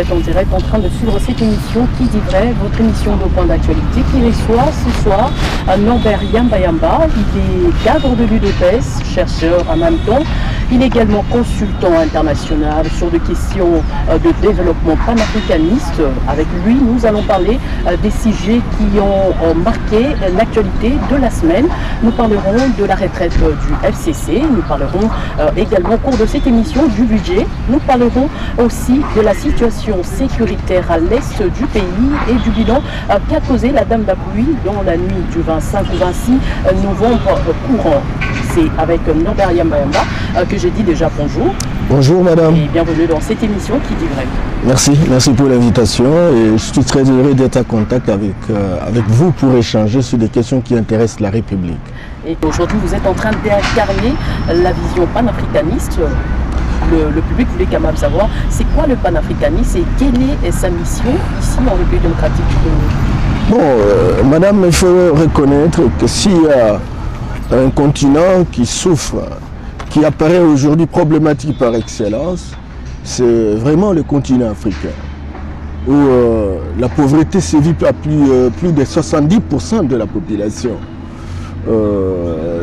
êtes en direct en train de suivre cette émission Qui dit vrai, votre émission de point d'actualité qui reçoit ce soir Norbert Yamba. Il est cadre de l'UDPS, chercheur en même temps. Il est également consultant international sur des questions de développement panafricaniste. Avec lui, nous allons parler des sujets qui ont marqué l'actualité de la semaine. Nous parlerons de la retraite du FCC. Nous parlerons également au cours de cette émission du budget. Nous parlerons aussi de la situation sécuritaire à l'est du pays et du bilan qu'a causé la dame d'appui dans la nuit du 25 au 26 novembre courant. C'est avec Norbert Yamba que j'ai dit déjà bonjour. Bonjour madame. Et bienvenue dans cette émission Qui dit vrai. Merci pour l'invitation et je suis très heureux d'être en contact avec vous pour échanger sur des questions qui intéressent la République. Et aujourd'hui vous êtes en train d'incarner la vision panafricaniste. Le public voulait quand même savoir c'est quoi le panafricanisme et quelle est sa mission ici en République démocratique du Congo. Bon, madame, il faut reconnaître que s'il y a un continent qui souffre, qui apparaît aujourd'hui problématique par excellence, c'est vraiment le continent africain, où la pauvreté sévit à plus de 70% de la population.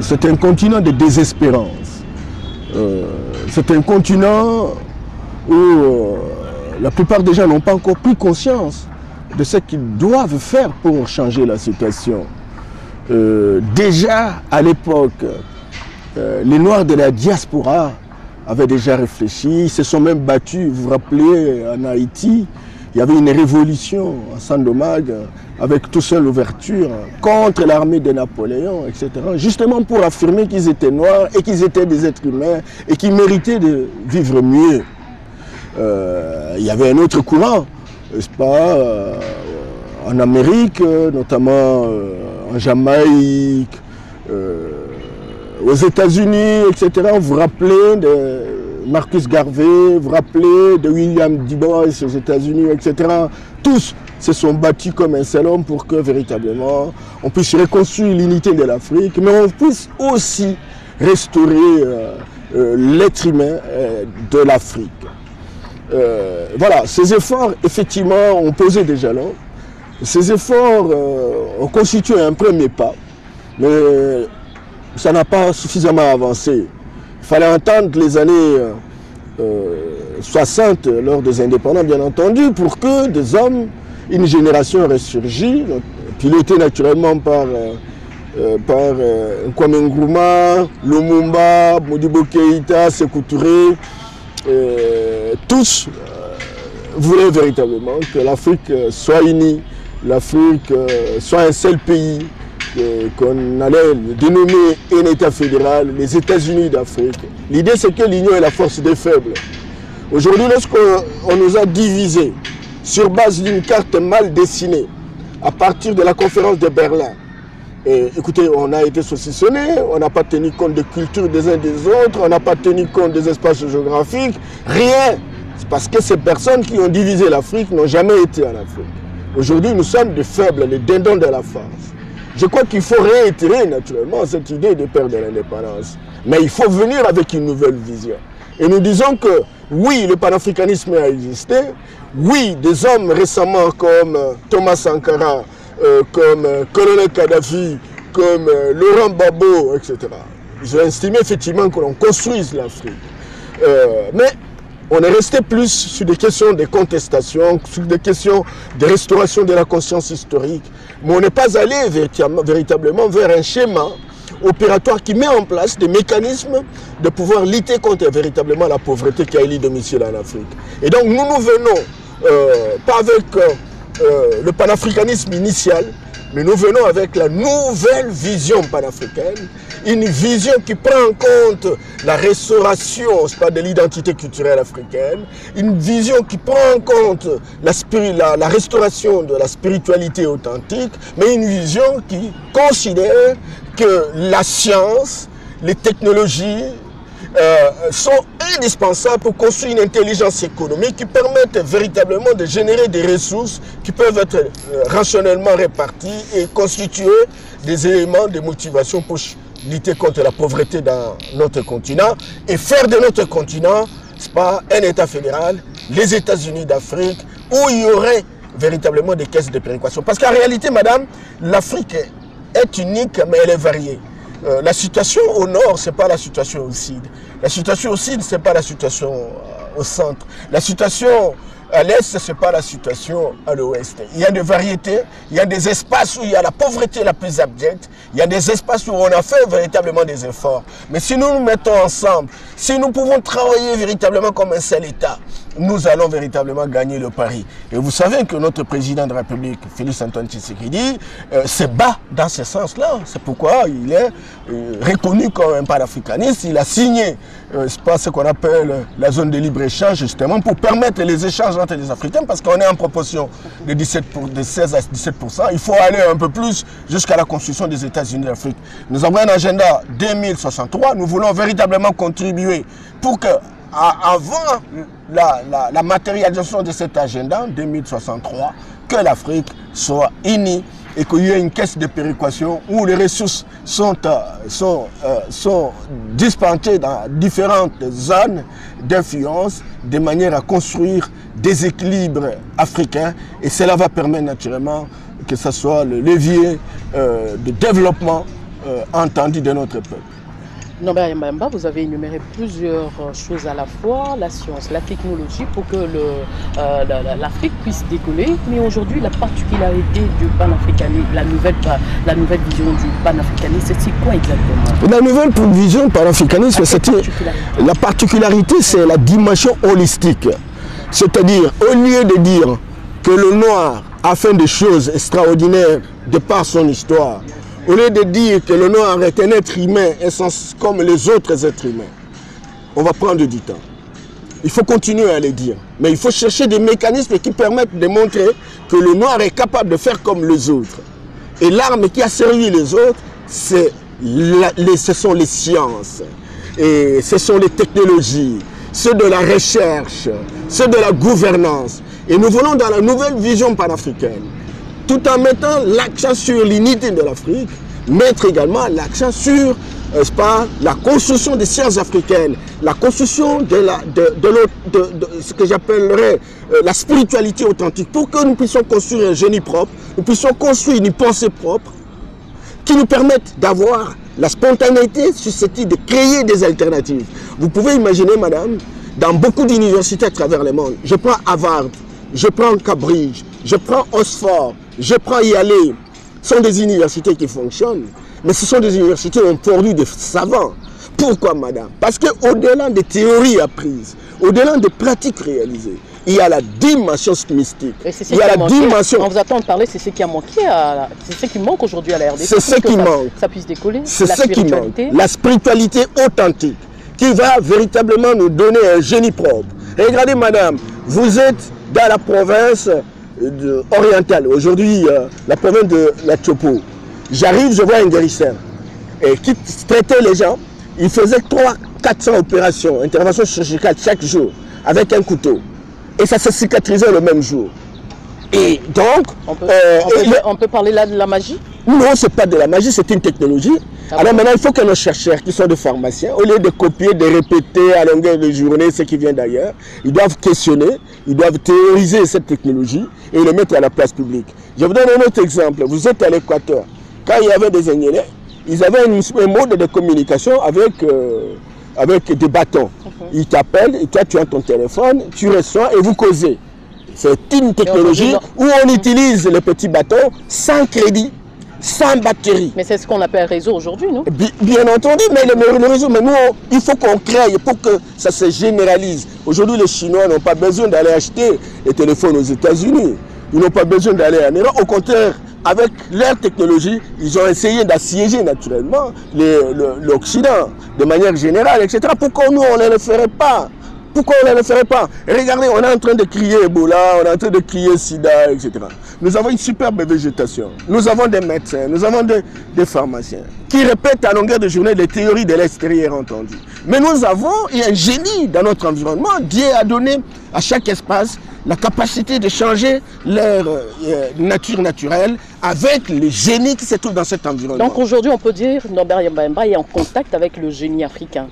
C'est un continent de désespérance. C'est un continent où la plupart des gens n'ont pas encore pris conscience de ce qu'ils doivent faire pour changer la situation. Déjà à l'époque, les Noirs de la diaspora avaient déjà réfléchi, ils se sont même battus, vous vous rappelez, en Haïti, il y avait une révolution à Saint-Domingue avec tout seul l'ouverture contre l'armée de Napoléon, etc. Justement pour affirmer qu'ils étaient noirs et qu'ils étaient des êtres humains et qu'ils méritaient de vivre mieux. Il y avait un autre courant, n'est-ce pas, en Amérique, notamment en Jamaïque, aux États-Unis, etc. Vous vous rappelez de Marcus Garvey, vous vous rappelez de William Du Bois aux États-Unis, etc. Tous se sont battus comme un seul homme pour que véritablement on puisse reconstruire l'unité de l'Afrique, mais on puisse aussi restaurer l'être humain de l'Afrique. Voilà, ces efforts, effectivement, ont posé des jalons. Ces efforts ont constitué un premier pas, mais ça n'a pas suffisamment avancé. Il fallait entendre les années 60, lors des indépendants, bien entendu, pour que des hommes, une génération ressurgit, pilotée naturellement par Kwame Nkrumah, Lumumba, Modibo Keïta, Sékou Touré, tous voulaient véritablement que l'Afrique soit unie, l'Afrique soit un seul pays, qu'on allait dénommer un État fédéral, les États-Unis d'Afrique. L'idée, c'est que l'union est la force des faibles. Aujourd'hui, lorsqu'on nous a divisés sur base d'une carte mal dessinée, à partir de la conférence de Berlin, et écoutez, on a été saucissonnés, on n'a pas tenu compte des cultures des uns des autres, on n'a pas tenu compte des espaces géographiques, rien. C'est parce que ces personnes qui ont divisé l'Afrique n'ont jamais été en Afrique. Aujourd'hui, nous sommes des faibles, les dindons de la farce. Je crois qu'il faut réitérer naturellement cette idée de perdre l'indépendance. Mais il faut venir avec une nouvelle vision. Et nous disons que oui, le panafricanisme a existé. Oui, des hommes récemment comme Thomas Sankara, comme Colonel Kadhafi, comme Laurent Gbagbo, etc. Ils ont estimé effectivement que l'on construise l'Afrique. Mais on est resté plus sur des questions de contestation, sur des questions de restauration de la conscience historique. Mais on n'est pas allé véritablement vers un schéma opératoire qui met en place des mécanismes de pouvoir lutter contre véritablement la pauvreté qui a élu domicile en Afrique. Et donc nous venons, pas avec le panafricanisme initial, mais nous venons avec la nouvelle vision panafricaine, une vision qui prend en compte la restauration de l'identité culturelle africaine, une vision qui prend en compte la restauration de la spiritualité authentique, mais une vision qui considère que la science, les technologies sont indispensables pour construire une intelligence économique qui permette véritablement de générer des ressources qui peuvent être rationnellement réparties et constituer des éléments de motivation pour lutter contre la pauvreté dans notre continent et faire de notre continent c'est pas un État fédéral, les États-Unis d'Afrique, où il y aurait véritablement des caisses de péréquation. Parce qu'en réalité, madame, l'Afrique est unique, mais elle est variée. La situation au nord, ce n'est pas la situation au sud. La situation au sud, ce n'est pas la situation au centre. La situation à l'est, ce n'est pas la situation à l'ouest. Il y a des variétés, il y a des espaces où il y a la pauvreté la plus abjecte, il y a des espaces où on a fait véritablement des efforts. Mais si nous nous mettons ensemble, si nous pouvons travailler véritablement comme un seul État, nous allons véritablement gagner le pari. Et vous savez que notre président de la République, Félix-Antoine Tshisekedi, se bat dans ce sens-là. C'est pourquoi il est reconnu comme un panafricaniste. Il a signé ce qu'on appelle la zone de libre-échange, justement, pour permettre les échanges entre les Africains, parce qu'on est en proportion de 16 à 17%. Il faut aller un peu plus jusqu'à la construction des États-Unis d'Afrique. Nous avons un agenda 2063. Nous voulons véritablement contribuer pour que, avant la matérialisation de cet agenda 2063, que l'Afrique soit unie et qu'il y ait une caisse de péréquation où les ressources sont dispensées dans différentes zones d'influence de manière à construire des équilibres africains, et cela va permettre naturellement que ce soit le levier de développement entendu de notre peuple. Norbert Yamba Yamba, vous avez énuméré plusieurs choses à la fois, la science, la technologie, pour que l'Afrique puisse décoller. Mais aujourd'hui, la particularité du panafricanisme, la nouvelle vision du panafricanisme, c'est quoi exactement? La nouvelle vision du panafricanisme, la particularité, c'est la dimension holistique. C'est-à-dire, au lieu de dire que le noir a fait des choses extraordinaires de par son histoire, au lieu de dire que le noir est un être humain comme les autres êtres humains, on va prendre du temps. Il faut continuer à le dire. Mais il faut chercher des mécanismes qui permettent de montrer que le noir est capable de faire comme les autres. Et l'arme qui a servi les autres, ce sont les sciences, et ce sont les technologies, c'est de la recherche, c'est de la gouvernance. Et nous voulons dans la nouvelle vision panafricaine, tout en mettant l'accent sur l'unité de l'Afrique, mettre également l'accent sur la construction des sciences africaines, la construction de ce que j'appellerais la spiritualité authentique, pour que nous puissions construire un génie propre, nous puissions construire une pensée propre, qui nous permette d'avoir la spontanéité susceptible de créer des alternatives. Vous pouvez imaginer, madame, dans beaucoup d'universités à travers le monde, je prends Harvard, je prends Cambridge, je prends Oxford, je prends Yale, ce sont des universités qui fonctionnent, mais ce sont des universités qui ont produit des savants. Pourquoi, madame? Parce qu'au-delà des théories apprises, au-delà des pratiques réalisées, il y a la dimension mystique. Il y a la dimension. On vous attend parler, c'est ce qui a manqué, c'est ce qui manque aujourd'hui à la RDC. C'est ce qui manque. Ça puisse décoller. C'est ce qui manque. La spiritualité authentique qui va véritablement nous donner un génie propre. Et regardez, madame, vous êtes dans la province orientale, aujourd'hui la province de la Tchopo. J'arrive, je vois un guérisseur qui traitait les gens. Il faisait 300-400 opérations, interventions chirurgicales chaque jour avec un couteau. Et ça se cicatrisait le même jour. Et donc... On peut parler là de la magie? Non, ce n'est pas de la magie, c'est une technologie. Alors maintenant, il faut que nos chercheurs, qui sont des pharmaciens, au lieu de copier, de répéter à longueur de journée ce qui vient d'ailleurs, ils doivent questionner, ils doivent théoriser cette technologie et le mettre à la place publique. Je vous donne un autre exemple. Vous êtes à l'Équateur. Quand il y avait des Ingénieurs, ils avaient un mode de communication avec des bâtons. Ils t'appellent, et toi tu as ton téléphone, tu reçois et vous causez. C'est une technologie où on utilise les petits bâtons sans crédit, sans batterie. Mais c'est ce qu'on appelle réseau aujourd'hui, non? Bien entendu, mais le réseau, mais nous, il faut qu'on crée pour que ça se généralise. Aujourd'hui, les Chinois n'ont pas besoin d'aller acheter les téléphones aux États-Unis. Ils n'ont pas besoin d'aller en Europe. Au contraire, avec leur technologie, ils ont essayé d'assiéger naturellement l'Occident de manière générale, etc. Pourquoi nous, on ne le ferait pas? Pourquoi on ne le ferait pas? Regardez, on est en train de crier Ebola, on est en train de crier Sida, etc. Nous avons une superbe végétation. Nous avons des médecins, nous avons des pharmaciens qui répètent à longueur de journée les théories de l'extérieur entendues. Mais nous avons un génie dans notre environnement. Dieu a donné à chaque espace la capacité de changer leur nature naturelle avec le génie qui se trouve dans cet environnement. Donc aujourd'hui, on peut dire que Norbert Yamba Yamba est en contact avec le génie africain.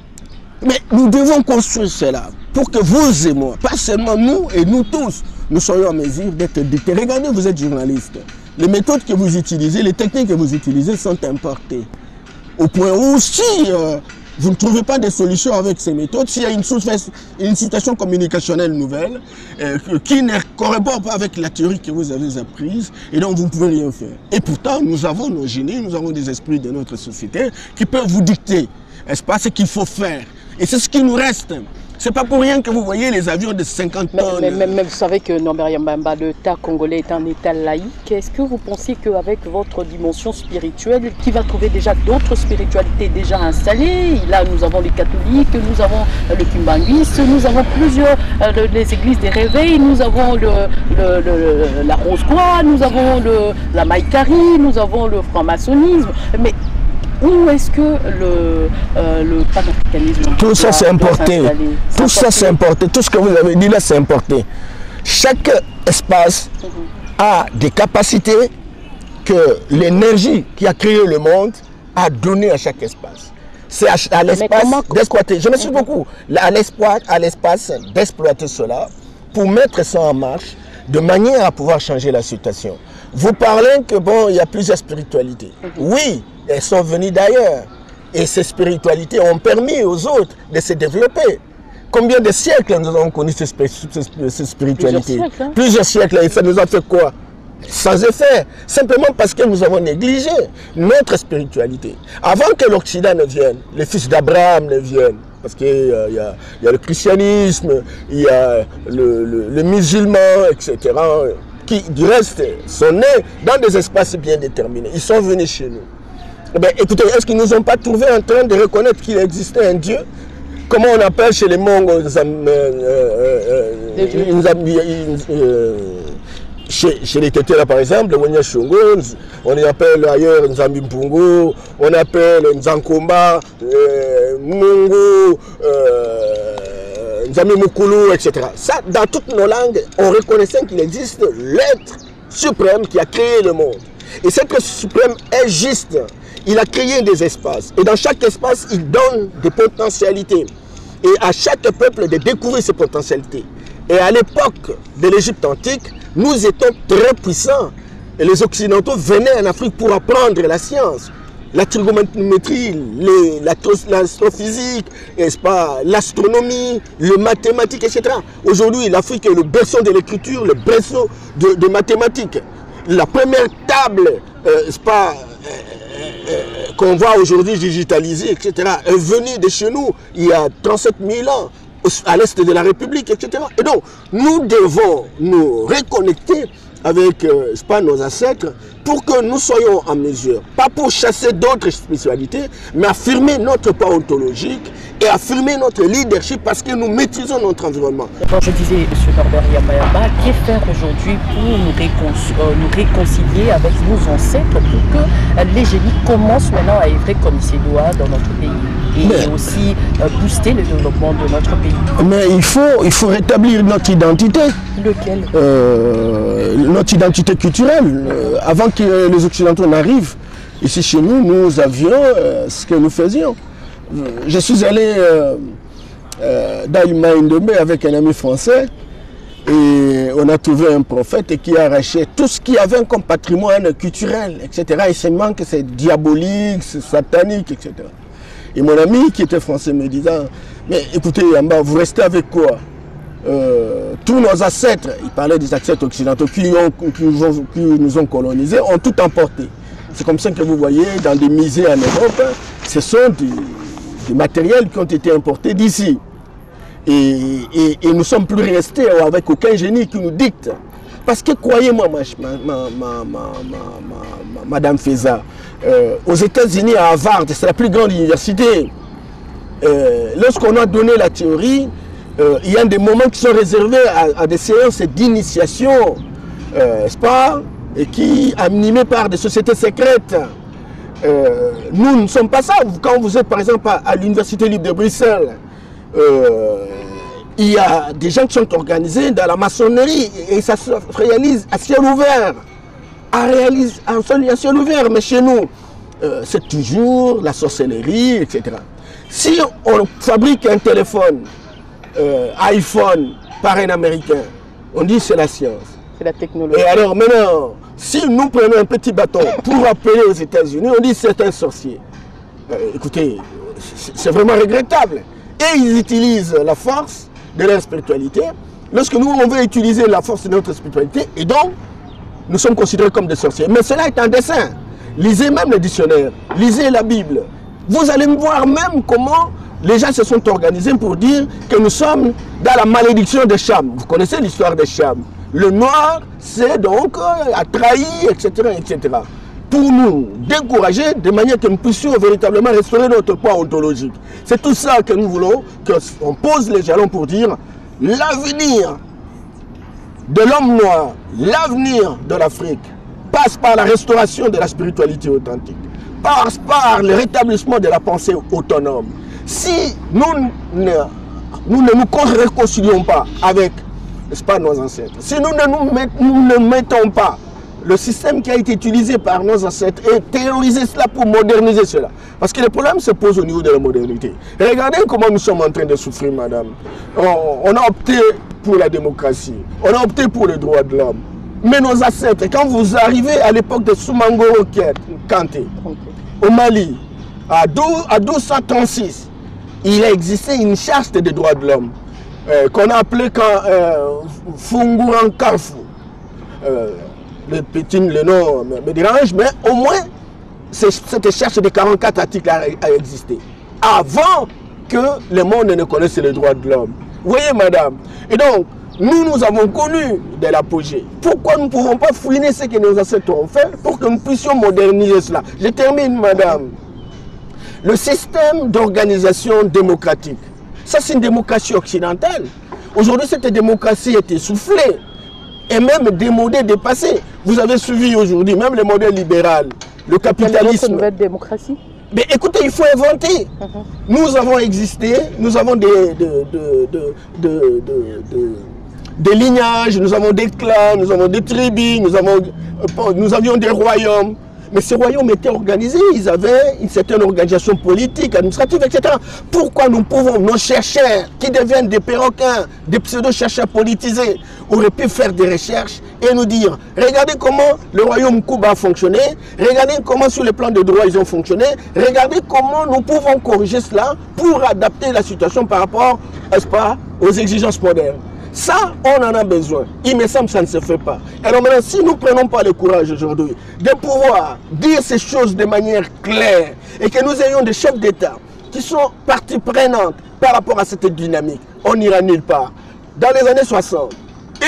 Mais nous devons construire cela pour que vous et moi, pas seulement nous et nous tous, nous soyons en mesure d'être dictés. Regardez, vous êtes journaliste. Les méthodes que vous utilisez, les techniques que vous utilisez sont importées. Au point où si vous ne trouvez pas de solution avec ces méthodes, s'il y a une situation communicationnelle nouvelle qui ne corrobore pas avec la théorie que vous avez apprise, et donc vous ne pouvez rien faire. Et pourtant, nous avons nos génies, nous avons des esprits de notre société qui peuvent vous dicter, n'est-ce pas, ce qu'il faut faire. Et c'est ce qui nous reste. C'est pas pour rien que vous voyez les avions de 50 tonnes. Mais vous savez que Norbert Yambamba, l'État congolais est un État laïque. Est-ce que vous pensez qu'avec votre dimension spirituelle, qui va trouver déjà d'autres spiritualités déjà installées, là nous avons les catholiques, nous avons le kimbanguiste, nous avons plusieurs, les églises des réveils, nous avons la Rose-Croix, nous avons la Maïkari, nous avons le franc-maçonnisme. Mais où est-ce que le panafricanisme... Tout ça c'est importé. Tout ça c'est importé. Tout ce que vous avez dit là c'est importé. Chaque espace a des capacités que l'énergie qui a créé le monde a donné à chaque espace. C'est à l'espace d'exploiter. Je me suis beaucoup. À l'espace d'exploiter cela pour mettre ça en marche de manière à pouvoir changer la situation. Vous parlez que bon, il y a plusieurs spiritualités. Oui, elles sont venues d'ailleurs. Et ces spiritualités ont permis aux autres de se développer. Combien de siècles nous avons connu ces spiritualités? Plusieurs siècles. Et ça nous a fait quoi? Sans effet. Simplement parce que nous avons négligé notre spiritualité. Avant que l'Occident ne vienne, les fils d'Abraham ne viennent. Parce qu'il y a le christianisme, il y a le musulman, etc. qui, du reste, sont nés dans des espaces bien déterminés. Ils sont venus chez nous. Eh bien, écoutez, est-ce qu'ils ne nous ont pas trouvé en train de reconnaître qu'il existait un Dieu? Comment on appelle chez les Mongols chez les Tétés, là, par exemple, le Wanya Shungo, on y appelle ailleurs Nzambi Mpungu, on appelle Nzankomba, Mungu, Nzambi Mukulu, etc. Ça, dans toutes nos langues, on reconnaissait qu'il existe l'être suprême qui a créé le monde. Et cet être suprême est juste. Il a créé des espaces. Et dans chaque espace, il donne des potentialités. Et à chaque peuple de découvrir ses potentialités. Et à l'époque de l'Égypte antique, nous étions très puissants. Et les Occidentaux venaient en Afrique pour apprendre la science. La trigonométrie, l'astrophysique, l'astronomie, le mathématique, etc. Aujourd'hui, l'Afrique est le berceau de l'écriture, le berceau de mathématiques. La première table, qu'on voit aujourd'hui digitalisée, etc., est venue de chez nous il y a 37 000 ans, à l'est de la République, etc. Et donc, nous devons nous reconnecter avec nos ancêtres pour que nous soyons en mesure, pas pour chasser d'autres spécialités, mais affirmer notre poids ontologique et affirmer notre leadership parce que nous maîtrisons notre environnement. Bon, je disais, M. Norbert Yambamba, que faire aujourd'hui pour nous réconcilier avec nos ancêtres pour que les génies commencent maintenant à œuvrer comme il se doit dans notre pays et aussi booster le développement de notre pays? Mais il faut rétablir notre identité. Lequel? Notre identité culturelle. Avant que les Occidentaux n'arrivent, ici chez nous, nous avions ce que nous faisions. Je suis allé dans Indombe avec un ami français et on a trouvé un prophète qui a arraché tout ce qu'il y avait comme patrimoine culturel, etc. Et seulement que c'est diabolique, c'est satanique, etc. Et mon ami qui était français me disant, mais écoutez Yamba, vous restez avec quoi? Tous nos ancêtres, il parlait des ancêtres occidentaux qui nous ont colonisés, ont tout emporté. C'est comme ça que vous voyez dans des musées en Europe, ce sont des matériels qui ont été importés d'ici. Et nous ne sommes plus restés avec aucun génie qui nous dicte. Parce que croyez-moi, Madame Feza, aux États-Unis, à Harvard, c'est la plus grande université. Lorsqu'on a donné la théorie, il y a des moments qui sont réservés à des séances d'initiation, n'est-ce pas, et qui animées par des sociétés secrètes. Nous ne sommes pas ça. Quand vous êtes par exemple à l'Université libre de Bruxelles, il y a des gens qui sont organisés dans la maçonnerie et ça se réalise à ciel ouvert. À ciel ouvert, mais chez nous, c'est toujours la sorcellerie, etc. Si on fabrique un téléphone iPhone par un Américain, on dit c'est la science. C'est la technologie. Et alors maintenant, si nous prenons un petit bâton pour appeler aux États-Unis, on dit c'est un sorcier. Écoutez, c'est vraiment regrettable. Et ils utilisent la force de leur spiritualité. Lorsque nous, on veut utiliser la force de notre spiritualité, et donc, nous sommes considérés comme des sorciers. Mais cela est un dessein. Lisez même le dictionnaire, lisez la Bible. Vous allez voir même comment les gens se sont organisés pour dire que nous sommes dans la malédiction des Cham. Vous connaissez l'histoire des Cham. Le noir, c'est donc a trahi, etc., etc. Pour nous décourager de manière que nous puissions véritablement restaurer notre poids ontologique. C'est tout ça que nous voulons, qu'on pose les jalons pour dire l'avenir de l'homme noir, l'avenir de l'Afrique passe par la restauration de la spiritualité authentique, passe par le rétablissement de la pensée autonome. Si nous ne nous réconcilions pas avec, n'est-ce pas, nos ancêtres, si nous ne mettons pas le système qui a été utilisé par nos ancêtres et théoriser cela pour moderniser cela. Parce que le problème se pose au niveau de la modernité. Regardez comment nous sommes en train de souffrir, madame. On a opté pour la démocratie, on a opté pour les droits de l'homme. Mais nos ancêtres, quand vous arrivez à l'époque de Soumangoro Kanté, au Mali, à 1236, il a existé une charte des droits de l'homme qu'on a appelée Funguran Carrefour. Le nom me dérange, mais au moins cette charte de 44 articles a existé avant que le monde ne connaisse les droits de l'homme. Vous voyez, madame? Et donc, nous avons connu de l'apogée. Pourquoi nous ne pouvons pas fouiner ce que nos ancêtres ont fait pour que nous puissions moderniser cela? Je termine, madame. Le système d'organisation démocratique, ça c'est une démocratie occidentale. Aujourd'hui, cette démocratie est essoufflée et même démodée, dépassée. Vous avez suivi aujourd'hui, même le modèle libéral, le capitalisme. Une nouvelle démocratie? Mais écoutez, il faut inventer. Nous avons existé, nous avons des lignages, nous avons des clans, nous avons des tribus, nous avions des royaumes. Mais ces royaumes étaient organisés, ils avaient une certaine organisation politique, administrative, etc. Pourquoi nous pouvons, nos chercheurs, qui deviennent des perroquins, des pseudo-chercheurs politisés, auraient pu faire des recherches et nous dire, regardez comment le royaume Kuba a fonctionné, regardez comment sur le plan des droits ils ont fonctionné, regardez comment nous pouvons corriger cela pour adapter la situation par rapport, n'est-ce pas, aux exigences modernes. Ça, on en a besoin. Il me semble que ça ne se fait pas. Alors maintenant, si nous ne prenons pas le courage aujourd'hui de pouvoir dire ces choses de manière claire et que nous ayons des chefs d'État qui sont partie prenante par rapport à cette dynamique, on n'ira nulle part. Dans les années 60,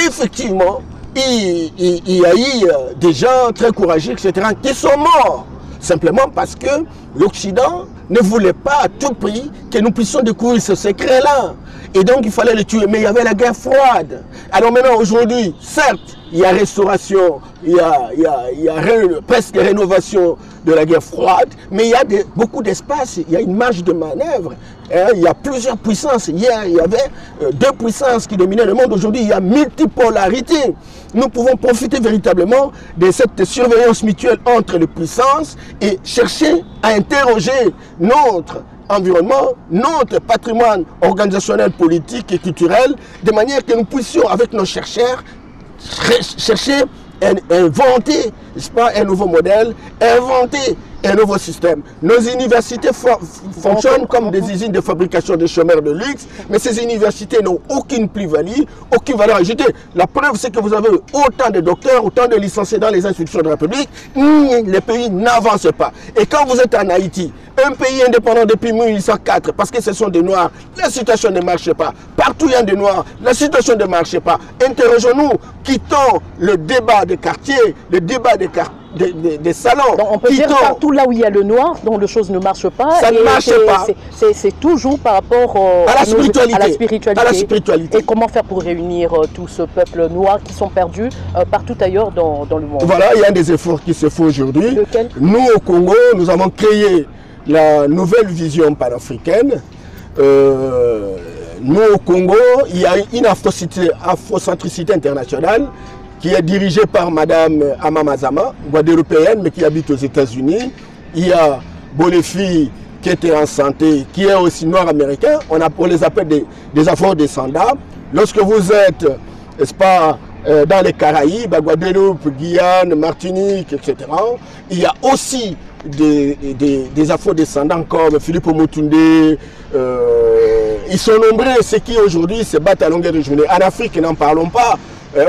effectivement, il y a eu des gens très courageux, etc., qui sont morts. Simplement parce que l'Occident ne voulait pas à tout prix que nous puissions découvrir ce secret-là. Et donc il fallait le tuer. Mais il y avait la guerre froide. Alors maintenant, aujourd'hui, certes, il y a restauration, il y a presque rénovation de la guerre froide, mais il y a beaucoup d'espace, il y a une marge de manœuvre. Il y a plusieurs puissances. Hier, il y avait deux puissances qui dominaient le monde. Aujourd'hui, il y a multipolarité. Nous pouvons profiter véritablement de cette surveillance mutuelle entre les puissances et chercher à interroger notre environnement, notre patrimoine organisationnel, politique et culturel, de manière que nous puissions, avec nos chercheurs, chercher, inventer, n'est-ce pas, un nouveau modèle, inventer un nouveau système. Nos universités fonctionnent comme des usines de fabrication de chômeurs de luxe, mais ces universités n'ont aucune plus-value, aucune valeur ajoutée. La preuve, c'est que vous avez autant de docteurs, autant de licenciés dans les institutions de la République, les pays n'avancent pas. Et quand vous êtes en Haïti, un pays indépendant depuis 1804, parce que ce sont des Noirs, la situation ne marche pas. Partout il y a des Noirs, la situation ne marche pas. Interrogeons-nous, quittons le débat des quartiers, le débat des salons. Donc on peut dire partout là où il y a le noir, dont les choses ne marchent pas. Ça ne marche pas. C'est toujours par rapport à la spiritualité. Et comment faire pour réunir tout ce peuple noir qui sont perdus partout ailleurs dans le monde? Voilà, il y a des efforts qui se font aujourd'hui. Nous, au Congo, nous avons créé la nouvelle vision panafricaine. Nous, au Congo, il y a une afrocentricité internationale qui est dirigée par Madame Amamazama, guadeloupéenne, mais qui habite aux États-Unis. Il y a Bolefi qui était en santé, qui est aussi noir américain, on les appelle des afro-descendants. Lorsque vous êtes, n'est-ce pas, dans les Caraïbes, à Guadeloupe, Guyane, Martinique, etc., il y a aussi des afro-descendants comme Philippe Omotunde. Ils sont nombreux, ceux qui aujourd'hui se battent à longueur de journée. En Afrique, n'en parlons pas.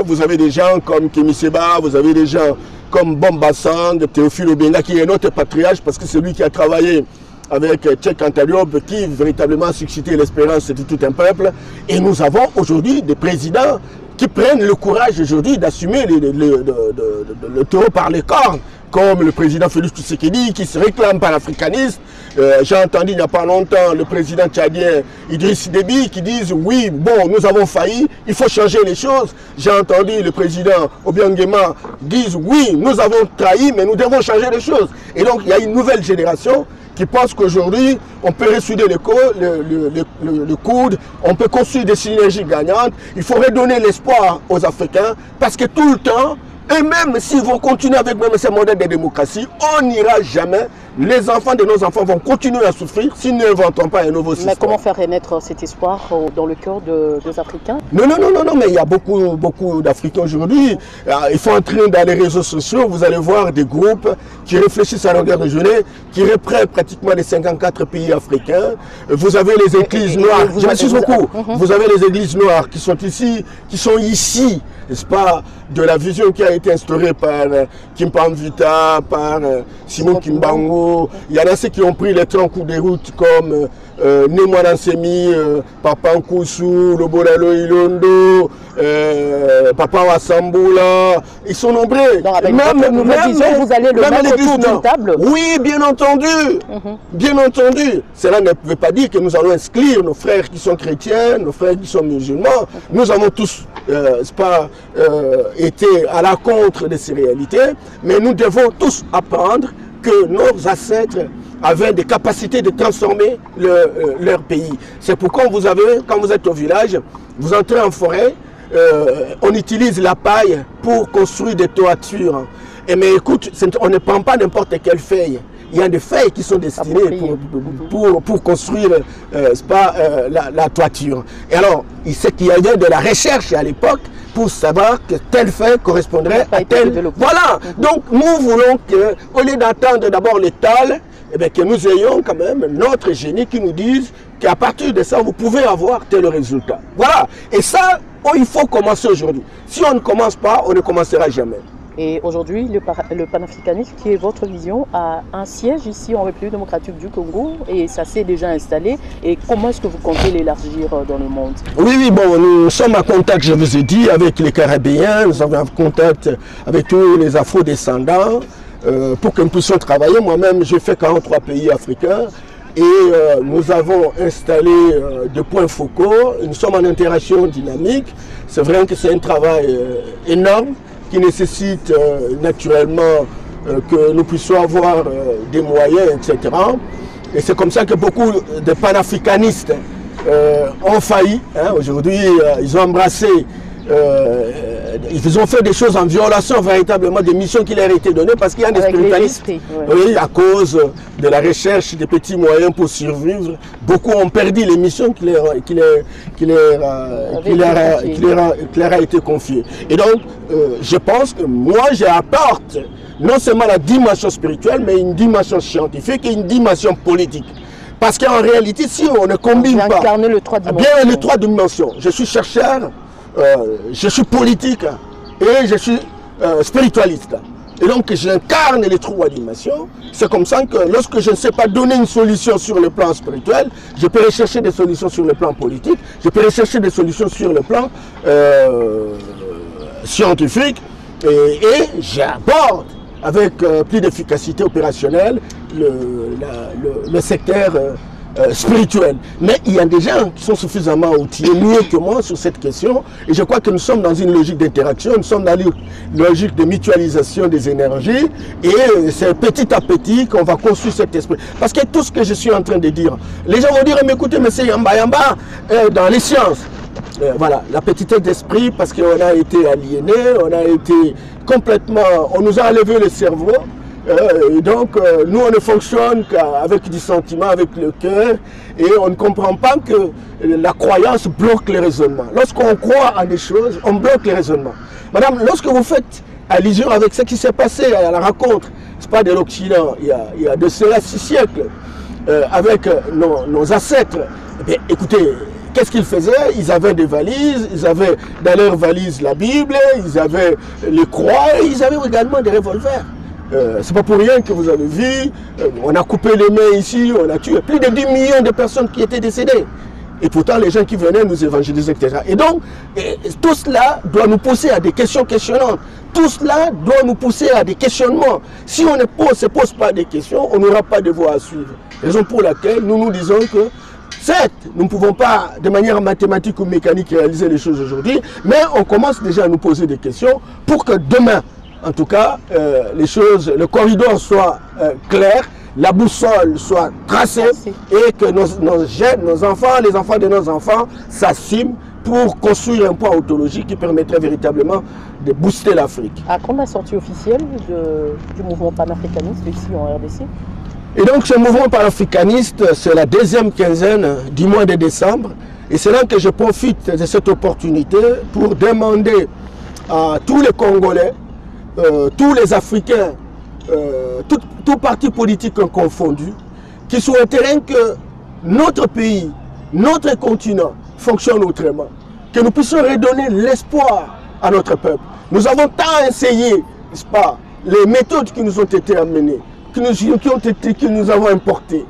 Vous avez des gens comme Kémy Séba, vous avez des gens comme Bomba Sang, Théophile Obenga, qui est notre patriarche parce que c'est lui qui a travaillé avec Cheikh Anta Diop, qui véritablement a suscité l'espérance de tout un peuple. Et nous avons aujourd'hui des présidents qui prennent le courage aujourd'hui d'assumer le taureau par les cornes, comme le président Félix Tshisekedi qui se réclame panafricaniste. J'ai entendu il n'y a pas longtemps le président tchadien Idriss Déby qui disent oui, bon, nous avons failli, il faut changer les choses. J'ai entendu le président Obiang Nguema dire oui, nous avons trahi, mais nous devons changer les choses. Et donc il y a une nouvelle génération qui pense qu'aujourd'hui, on peut ressouder le coude, on peut construire des synergies gagnantes. Il faut redonner l'espoir aux Africains parce que tout le temps, et même s'ils vont continuer avec même ces modèles de démocratie, on n'ira jamais. Les enfants de nos enfants vont continuer à souffrir s'ils n'inventons pas un nouveau système. Mais comment faire renaître cet espoir dans le cœur des Africains? Non, mais il y a beaucoup d'Africains aujourd'hui. Il faut entrer dans les réseaux sociaux, vous allez voir des groupes qui réfléchissent à longueur de journée, qui reprennent pratiquement les 54 pays africains. Vous avez les églises noires, je m'excuse beaucoup, vous avez les églises noires qui sont ici, n'est-ce pas, de la vision qui a été instaurée par Kimpan Vita, par Simon Kimbangu. Il y en a ceux qui ont pris les 30 coups de route comme Nemwana Nsemi, Papa Nkusu, Lobolalo Ilondo, Papa Wassamboula. Ils sont nombreux. Donc, avec vous allez le mettre autour d'une table? Oui, bien entendu. Bien entendu. Cela ne veut pas dire que nous allons exclure nos frères qui sont chrétiens, nos frères qui sont musulmans. Nous avons tous été à la contre de ces réalités, mais nous devons tous apprendre que nos ancêtres avaient des capacités de transformer leur pays. C'est pourquoi quand vous êtes au village, vous entrez en forêt, on utilise la paille pour construire des toitures. Mais écoute, on ne prend pas n'importe quelle feuille. Il y a des feuilles qui sont destinées pour construire la toiture. Et alors, il sait qu'il y avait de la recherche à l'époque pour savoir que telle feuille correspondrait à telle... Voilà. Donc, nous voulons que, au lieu d'attendre d'abord l'étal, eh bien, que nous ayons quand même notre génie qui nous dise qu'à partir de ça, vous pouvez avoir tel résultat. Voilà. Et ça, il faut commencer aujourd'hui. Si on ne commence pas, on ne commencera jamais. Et aujourd'hui, le panafricanisme, qui est votre vision, a un siège ici en République démocratique du Congo et ça s'est déjà installé. Et comment est-ce que vous comptez l'élargir dans le monde? Oui, bon, nous sommes en contact, je vous ai dit, avec les Caribéens, nous sommes en contact avec tous les afro-descendants pour que nous puissions travailler. Moi-même, j'ai fait 43 pays africains et nous avons installé des points focaux. Nous sommes en interaction dynamique. C'est vrai que c'est un travail énorme qui nécessite naturellement que nous puissions avoir des moyens, etc. Et c'est comme ça que beaucoup de panafricanistes ont failli. Aujourd'hui, ils ont embrassé, ils ont fait des choses en violation véritablement des missions qui leur étaient données parce qu'il y a des spiritualistes, oui, à cause de la recherche des petits moyens pour survivre. Beaucoup ont perdu les missions qui leur a été confiées. Et donc, je pense que moi, j'apporte non seulement la dimension spirituelle, mais une dimension scientifique et une dimension politique. Parce qu'en réalité, si on ne combine pas les trois dimensions, je suis chercheur, je suis politique et je suis spiritualiste. Et donc j'incarne les trois dimensions. C'est comme ça que lorsque je ne sais pas donner une solution sur le plan spirituel, je peux rechercher des solutions sur le plan politique, je peux rechercher des solutions sur le plan scientifique et j'aborde avec plus d'efficacité opérationnelle le secteur spirituel. Mais il y a des gens qui sont suffisamment outillés, mieux que moi, sur cette question. Et je crois que nous sommes dans une logique d'interaction, nous sommes dans une logique de mutualisation des énergies. Et c'est petit à petit qu'on va construire cet esprit. Parce que tout ce que je suis en train de dire, les gens vont dire, mais écoutez, mais c'est Yamba Yamba dans les sciences. Voilà, la petitesse d'esprit, parce qu'on a été aliénés, on a été complètement, on nous a enlevé le cerveau. Et donc, nous, on ne fonctionne qu'avec du sentiment, avec le cœur, et on ne comprend pas que la croyance bloque les raisonnements. Lorsqu'on croit en des choses, on bloque les raisonnements. Madame, lorsque vous faites allusion avec ce qui s'est passé à la rencontre, c'est pas de l'Occident, il y a de cela 6 siècles, avec nos ancêtres, eh bien, écoutez, qu'est-ce qu'ils faisaient? Ils avaient des valises, ils avaient dans leurs valises la Bible, ils avaient les croix, et ils avaient également des revolvers. C'est pas pour rien que vous avez vu, on a coupé les mains ici, on a tué plus de 10 millions de personnes qui étaient décédées. Et pourtant, les gens qui venaient nous évangéliser, etc. Et donc, tout cela doit nous pousser à des questions questionnantes. Tout cela doit nous pousser à des questionnements. Si on ne se pose pas des questions, on n'aura pas de voie à suivre. Raison pour laquelle nous nous disons que, certes, nous ne pouvons pas de manière mathématique ou mécanique réaliser les choses aujourd'hui, mais on commence déjà à nous poser des questions pour que demain, en tout cas, les choses, le corridor soit clair, la boussole soit tracée et que nos jeunes, nos enfants, les enfants de nos enfants s'assument pour construire un point ontologique qui permettrait véritablement de booster l'Afrique. À quand la sortie officielle du mouvement panafricaniste ici en RDC? Et donc ce mouvement panafricaniste, c'est la 2e quinzaine du mois de décembre. Et c'est là que je profite de cette opportunité pour demander à tous les Congolais, tous les Africains, tout parti politique confondu, qui souhaiteraient que notre pays, notre continent fonctionne autrement, que nous puissions redonner l'espoir à notre peuple. Nous avons tant essayé, n'est-ce pas, les méthodes qui nous ont été amenées, que nous avons importées,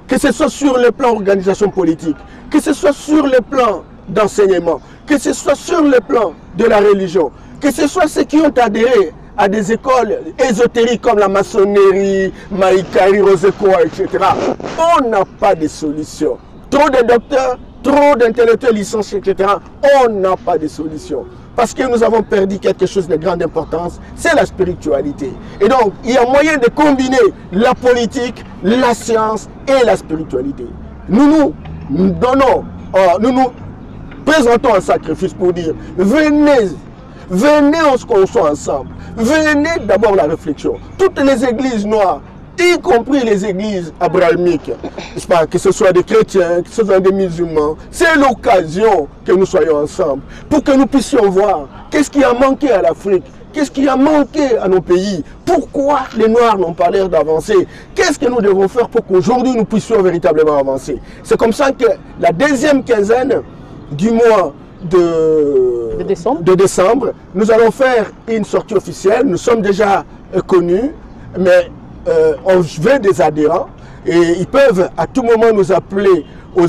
que ce soit sur le plan organisation politique, que ce soit sur le plan d'enseignement, que ce soit sur le plan de la religion, que ce soit ceux qui ont adhéré à des écoles ésotériques comme la maçonnerie, Maïkari, Rosekoa, etc. On n'a pas de solution. Trop de docteurs, trop d'intellectuels licenciés, etc. On n'a pas de solution. Parce que nous avons perdu quelque chose de grande importance, c'est la spiritualité. Et donc, il y a moyen de combiner la politique, la science et la spiritualité. Nous nous présentons un sacrifice pour dire, venez, on se conçoit ensemble. Venez d'abord la réflexion. Toutes les églises noires, y compris les églises abrahamiques, que ce soit des chrétiens, que ce soit des musulmans, c'est l'occasion que nous soyons ensemble pour que nous puissions voir qu'est-ce qui a manqué à l'Afrique, qu'est-ce qui a manqué à nos pays, pourquoi les Noirs n'ont pas l'air d'avancer, qu'est-ce que nous devons faire pour qu'aujourd'hui nous puissions véritablement avancer. C'est comme ça que la 2e quinzaine du mois de décembre, nous allons faire une sortie officielle. Nous sommes déjà connus, mais on veut des adhérents et ils peuvent à tout moment nous appeler au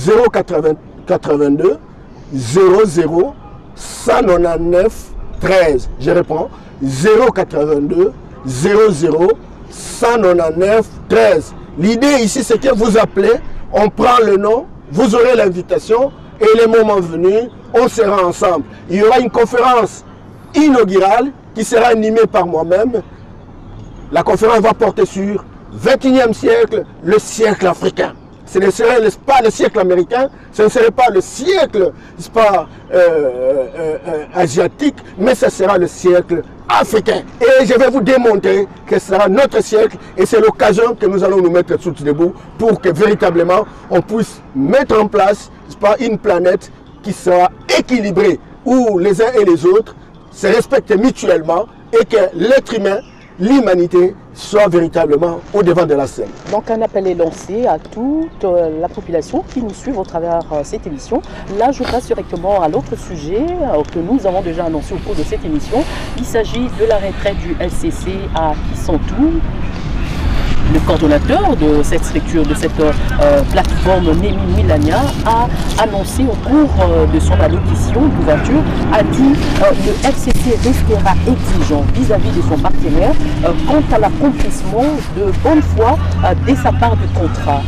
082 00 199 13. Je réponds 082 00 199 13. L'idée ici, c'est que vous appelez, on prend le nom, vous aurez l'invitation et le moment venu, on sera ensemble. Il y aura une conférence inaugurale qui sera animée par moi-même. La conférence va porter sur 21e siècle, le siècle africain. Ce ne serait pas le siècle américain, ce ne serait pas le siècle asiatique, mais ce sera le siècle africain. Et je vais vous démontrer que ce sera notre siècle et c'est l'occasion que nous allons nous mettre tous debout pour que véritablement on puisse mettre en place une planète qui sera équilibrée, où les uns et les autres se respectent mutuellement et que l'être humain, l'humanité, soit véritablement au devant de la scène. Donc un appel est lancé à toute la population qui nous suit au travers cette émission. Là, je passe directement à l'autre sujet que nous avons déjà annoncé au cours de cette émission. Il s'agit de la retraite du LCC à Kissantou. Le coordonnateur de cette structure, de cette plateforme, Némi Milania, a annoncé au cours de son allocution d'ouverture, a dit le FCC restera exigeant vis-à-vis de son partenaire quant à l'accomplissement de bonne foi dès sa part du contrat.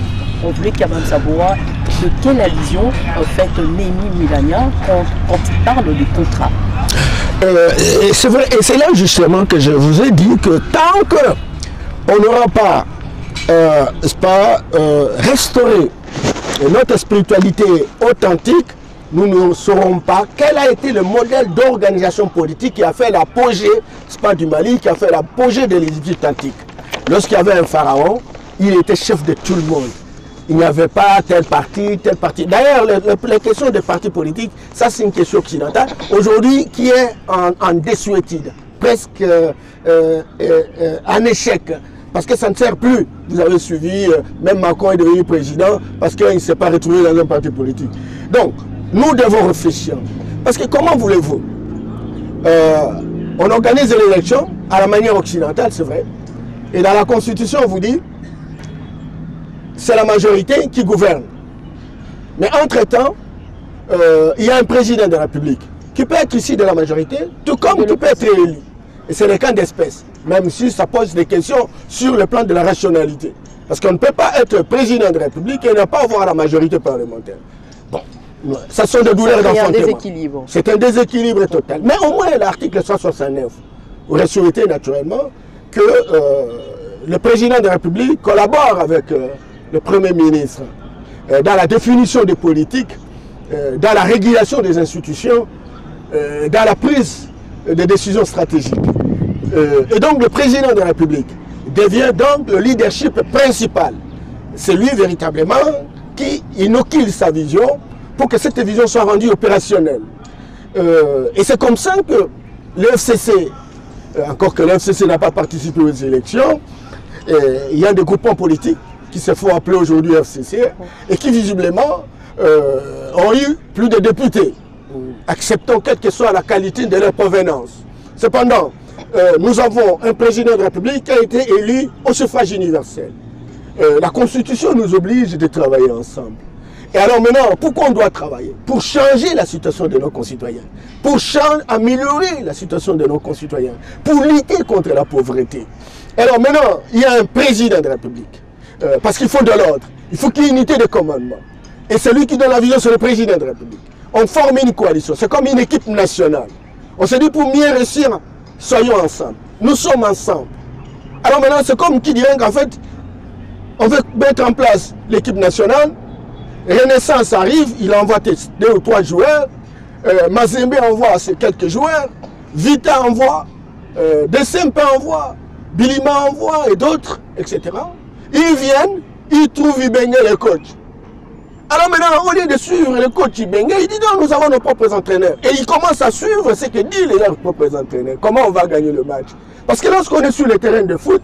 On voulait quand même savoir de quelle allusion fait Némi Milania quand il parle du contrat. C'est vrai, et c'est là justement que je vous ai dit que tant que on n'aura pas, restauré notre spiritualité authentique, nous ne saurons pas quel a été le modèle d'organisation politique qui a fait l'apogée du Mali, qui a fait l'apogée de l'Égypte antique. Lorsqu'il y avait un pharaon, il était chef de tout le monde. Il n'y avait pas tel parti, tel parti. D'ailleurs, les questions des partis politiques, ça c'est une question occidentale, aujourd'hui qui est en désuétude, presque en échec, parce que ça ne sert plus. Vous avez suivi, même Macron est devenu président, parce qu'il ne s'est pas retrouvé dans un parti politique. Donc, nous devons réfléchir. Parce que comment voulez-vous on organise l'élection à la manière occidentale, c'est vrai. Et dans la Constitution, on vous dit, c'est la majorité qui gouverne. Mais entre-temps, il y a un président de la République qui peut être issu de la majorité, tout comme qui peut être élu. Et c'est le cas d'espèce, même si ça pose des questions sur le plan de la rationalité. Parce qu'on ne peut pas être président de la République et ne pas avoir la majorité parlementaire. Bon, ça sont des douleurs d'enfantement. C'est un déséquilibre total. Mais au moins l'article 169 aurait souhaité naturellement que le président de la République collabore avec le Premier ministre dans la définition des politiques, dans la régulation des institutions, dans la prise des décisions stratégiques. Et donc le président de la République devient donc le leadership principal. C'est lui véritablement qui inocule sa vision pour que cette vision soit rendue opérationnelle. Et c'est comme ça que le FCC, encore que le FCC n'a pas participé aux élections, il y a des groupements politiques qui se font appeler aujourd'hui FCC et qui visiblement ont eu plus de députés, acceptant quelle que soit la qualité de leur provenance. Cependant, nous avons un président de la République qui a été élu au suffrage universel. La Constitution nous oblige de travailler ensemble. Et alors maintenant, pourquoi on doit travailler? Pour changer la situation de nos concitoyens, pour améliorer la situation de nos concitoyens, pour lutter contre la pauvreté. Alors maintenant, il y a un président de la République, parce qu'il faut de l'ordre, il faut qu'il y ait une unité de commandement. Et celui qui donne la vision, c'est le président de la République. On forme une coalition, c'est comme une équipe nationale. On se dit pour mieux réussir, soyons ensemble. Nous sommes ensemble. Alors maintenant, c'est comme qui dirait qu'en fait, on veut mettre en place l'équipe nationale. Renaissance arrive, il envoie 2 ou 3 joueurs. Mazembe envoie quelques joueurs. Vita envoie. Desempe envoie. Bilima envoie et d'autres, etc. Ils viennent, ils trouvent Ibenge le coach. Alors maintenant, au lieu de suivre le coach Ibenge, il dit non, nous avons nos propres entraîneurs. Et ils commencent à suivre ce que disent leurs propres entraîneurs. Comment on va gagner le match? Parce que lorsqu'on est sur le terrain de foot,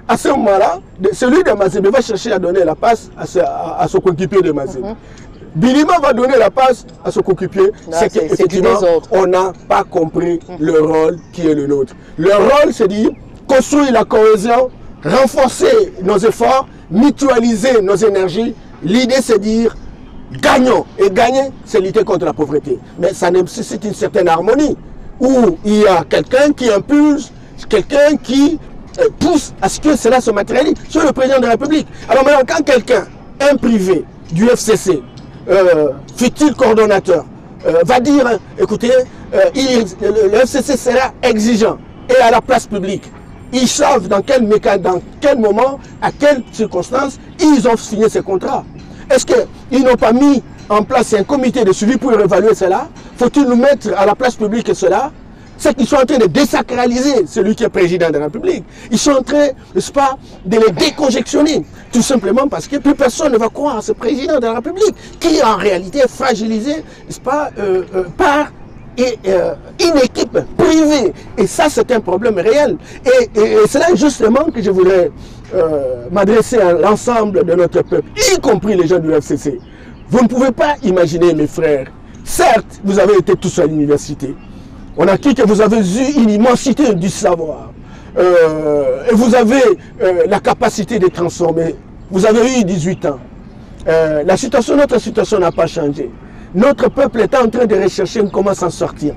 à ce moment-là, celui de Mazembe va chercher à donner la passe à son coéquipier de Mazembe. Bilima va donner la passe à son coéquipier. C'est qu'effectivement, on n'a pas compris le rôle qui est le nôtre. Le rôle, c'est dire construire la cohésion, renforcer nos efforts, mutualiser nos énergies. L'idée, c'est dire gagnons. Et gagner, c'est lutter contre la pauvreté. Mais ça nécessite une certaine harmonie, où il y a quelqu'un qui impulse, quelqu'un qui pousse à ce que cela se matérialise sur le président de la République. Alors maintenant, quand quelqu'un, un privé du FCC, futur coordonnateur, va dire, écoutez, le FCC sera exigeant et à la place publique, ils savent dans quel moment, à quelles circonstances, ils ont signé ces contrats. Est-ce qu'ils n'ont pas mis en place un comité de suivi pour évaluer cela? Faut-il nous mettre à la place publique cela? C'est qu'ils sont en train de désacraliser celui qui est président de la République. Ils sont en train, n'est-ce pas, de les déconjectionner. Tout simplement parce que plus personne ne va croire à ce président de la République qui en réalité est fragilisé, n'est-ce pas, par une équipe privée. Et ça, c'est un problème réel. Et c'est là justement que je voudrais m'adresser à l'ensemble de notre peuple, y compris les gens du FCC. Vous ne pouvez pas imaginer, mes frères, certes, vous avez été tous à l'université. On a dit que vous avez eu une immensité du savoir. Et vous avez la capacité de transformer. Vous avez eu 18 ans. Notre situation n'a pas changé. Notre peuple est en train de rechercher comment s'en sortir.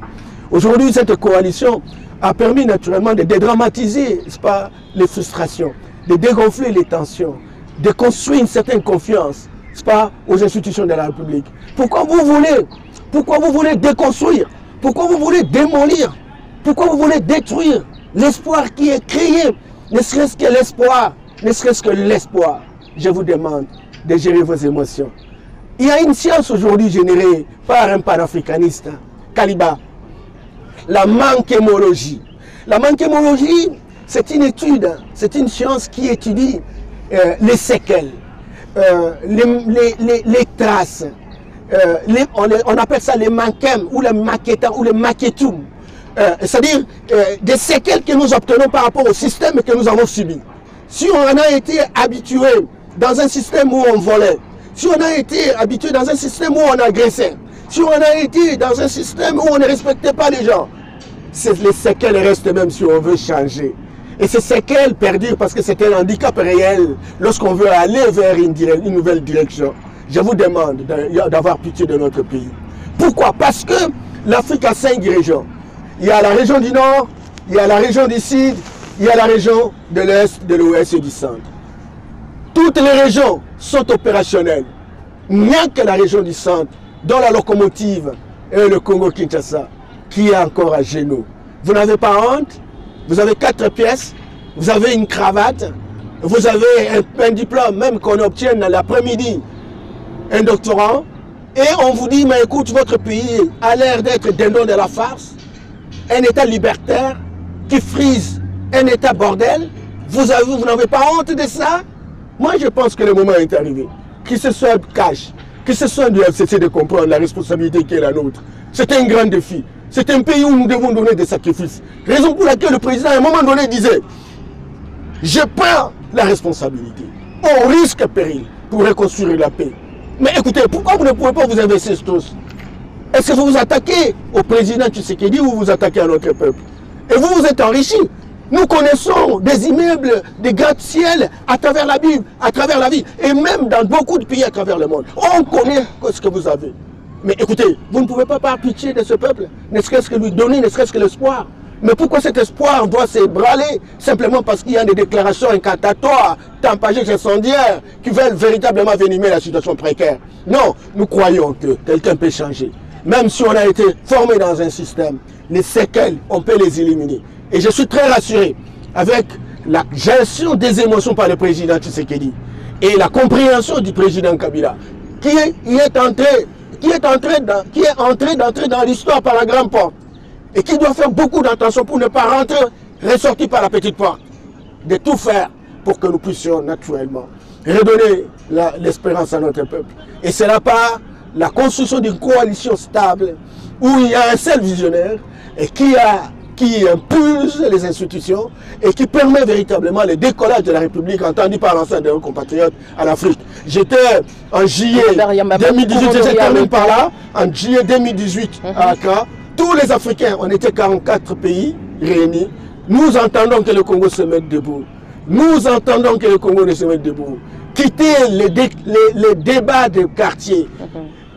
Aujourd'hui, cette coalition a permis naturellement de dédramatiser, n'est-ce pas, les frustrations, de dégonfler les tensions, de construire une certaine confiance, n'est-ce pas, aux institutions de la République. Pourquoi vous voulez déconstruire? Pourquoi vous voulez démolir? Pourquoi vous voulez détruire l'espoir qui est créé? Ne serait-ce que l'espoir, ne serait-ce que l'espoir. Je vous demande de gérer vos émotions. Il y a une science aujourd'hui générée par un panafricaniste, Kaliba, la manquémologie. La manquémologie, c'est une étude, c'est une science qui étudie les séquelles, les traces, on appelle ça les manquem ou les maquetas ou les maquetum. C'est-à-dire des séquelles que nous obtenons par rapport au système que nous avons subi. Si on a été habitué dans un système où on volait, si on a été habitué dans un système où on agressait, si on a été dans un système où on ne respectait pas les gens, les séquelles restent même si on veut changer. Et ces séquelles perdurent parce que c'est un handicap réel lorsqu'on veut aller vers une nouvelle direction. Je vous demande d'avoir pitié de notre pays. Pourquoi? Parce que l'Afrique a 5 régions. Il y a la région du Nord, il y a la région du Sud, il y a la région de l'Est, de l'Ouest et du Centre. Toutes les régions sont opérationnelles. Il n'y a que la région du Centre, dont la locomotive est le Congo-Kinshasa, qui est encore à genoux. Vous n'avez pas honte? Vous avez 4 pièces, vous avez une cravate, vous avez un diplôme, même qu'on obtienne l'après-midi, un doctorat, et on vous dit, mais écoute, votre pays a l'air d'être dindon de la farce, un État libertaire qui frise un État bordel. Vous n'avez pas honte de ça? Moi, je pense que le moment est arrivé. Que ce soit Cash, que ce soit du FCC de comprendre la responsabilité qui est la nôtre. C'est un grand défi. C'est un pays où nous devons donner des sacrifices. Raison pour laquelle le président, à un moment donné, disait « Je prends la responsabilité, au risque et péril, pour reconstruire la paix. » Mais écoutez, pourquoi vous ne pouvez pas vous investir tous? Est-ce que vous vous attaquez au président Tshisekedi ou vous vous attaquez à notre peuple? Et vous vous êtes enrichis. Nous connaissons des immeubles, des gratte-ciel à travers la Bible, à travers la vie, et même dans beaucoup de pays à travers le monde. On connaît ce que vous avez. Mais écoutez, vous ne pouvez pas par pitié de ce peuple, ne serait-ce que lui donner, ne serait-ce que l'espoir. Mais pourquoi cet espoir doit s'ébranler simplement parce qu'il y a des déclarations incantatoires, tampagiques, incendiaires, qui veulent véritablement venimer la situation précaire? Non, nous croyons que quelqu'un peut changer. Même si on a été formé dans un système, les séquelles, on peut les éliminer. Et je suis très rassuré avec la gestion des émotions par le président Tshisekedi et la compréhension du président Kabila, qui est entré d'entrer dans l'histoire par la grande porte et qui doit faire beaucoup d'attention pour ne pas ressortir par la petite porte, de tout faire pour que nous puissions naturellement redonner l'espérance à notre peuple. Et c'est là par la construction d'une coalition stable où il y a un seul visionnaire et qui impulse les institutions et qui permet véritablement le décollage de la République entendu par l'ensemble de nos compatriotes en Afrique. J'étais en juillet 2018, je termine par là, en juillet 2018 à Accra. Tous les Africains, on était 44 pays réunis. Nous entendons que le Congo se mette debout. Nous entendons que le Congo ne se mette debout. Quitter les débats de quartier.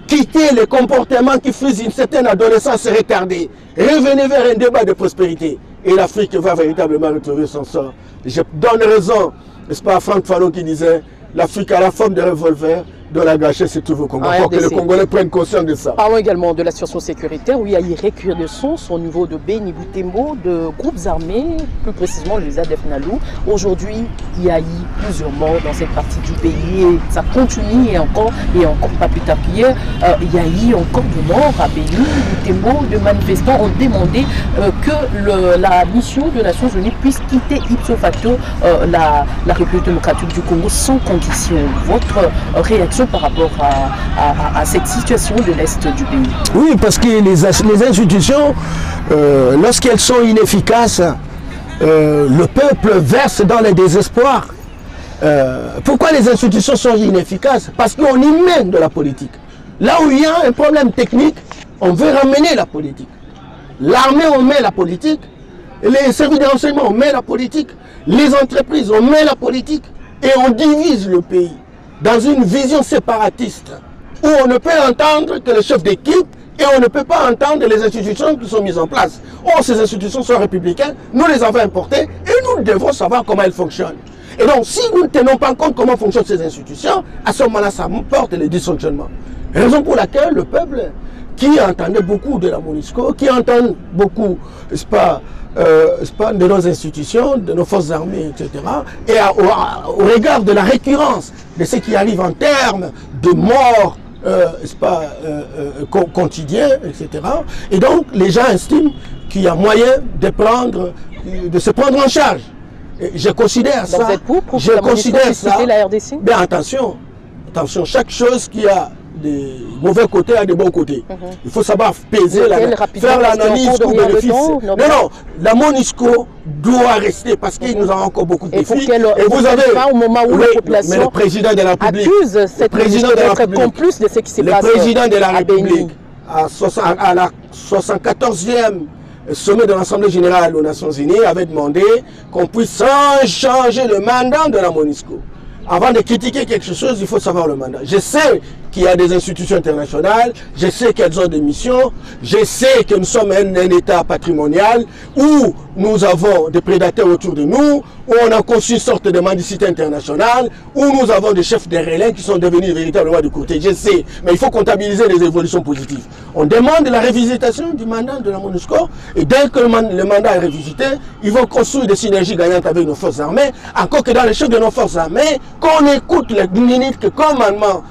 Quitter les comportements qui frisent une certaine adolescence retardée. Revenez vers un débat de prospérité. Et l'Afrique va véritablement retrouver son sort. Je donne raison, n'est-ce pas, à Franck Fanon qui disait l'Afrique a la forme de revolver, dont la gâchette se trouve au Congo. Il faut que les Congolais prennent conscience de ça. Parlons également de la situation sécuritaire où il y a eu récrudescence au niveau de Beni Butembo, de groupes armés, plus précisément les ADF Nalu. Aujourd'hui, il y a eu plusieurs morts dans cette partie du pays et ça continue et encore pas plus tard qu'hier, il y a eu encore des morts à Beni Butembo. De manifestants ont demandé que la mission des Nations Unies puisse quitter ipso facto la République démocratique du Congo sans condition. Votre réaction par rapport à cette situation de l'Est du pays? Oui, parce que les institutions, lorsqu'elles sont inefficaces, le peuple verse dans le désespoir. Pourquoi les institutions sont inefficaces? Parce qu'on y mène de la politique. Là où il y a un problème technique, on veut ramener la politique. L'armée, on met la politique. Les services de renseignement, on met la politique. Les entreprises, on met la politique. Et on divise le pays dans une vision séparatiste, où on ne peut entendre que le chef d'équipe et on ne peut pas entendre les institutions qui sont mises en place. Or, ces institutions sont républicaines, nous les avons importées et nous devons savoir comment elles fonctionnent. Et donc, si nous ne tenons pas compte comment fonctionnent ces institutions, à ce moment-là, ça porte les dysfonctionnements. Raison pour laquelle le peuple, qui entendait beaucoup de la MONUSCO, qui entend beaucoup, n'est-ce pas, de nos institutions, de nos forces armées, etc. Et au regard de la récurrence de ce qui arrive en termes de morts quotidiens, etc. Et donc, les gens estiment qu'il y a moyen de se prendre en charge. Je considère ça. Donc vous êtes pour je considère ça. La RDC? Mais attention, attention, chaque chose qui a des mauvais côtés a des bons côtés. Il faut savoir peser, faire l'analyse coût-bénéfice. Non, la MONUSCO doit rester parce qu'il nous a encore beaucoup de défis. Et vous avez au moment où la population mais le président de la République accuse cette MONUSCO d'être complice de ce qui s'est passé. Le président de la République, à la 74e sommet de l'Assemblée Générale aux Nations Unies, avait demandé qu'on puisse changer le mandat de la MONUSCO. Avant de critiquer quelque chose, il faut savoir le mandat. Je sais qu'il y a des institutions internationales, je sais qu'elles ont des missions, je sais que nous sommes un État patrimonial où nous avons des prédateurs autour de nous, où on a conçu une sorte de mendicité internationale, où nous avons des chefs de relais qui sont devenus véritablement de côté. Je sais, mais il faut comptabiliser les évolutions positives. On demande la révisitation du mandat de la MONUSCO, et dès que le mandat est révisité, ils vont construire des synergies gagnantes avec nos forces armées, encore que dans les chefs de nos forces armées, qu'on écoute les minutes que commandement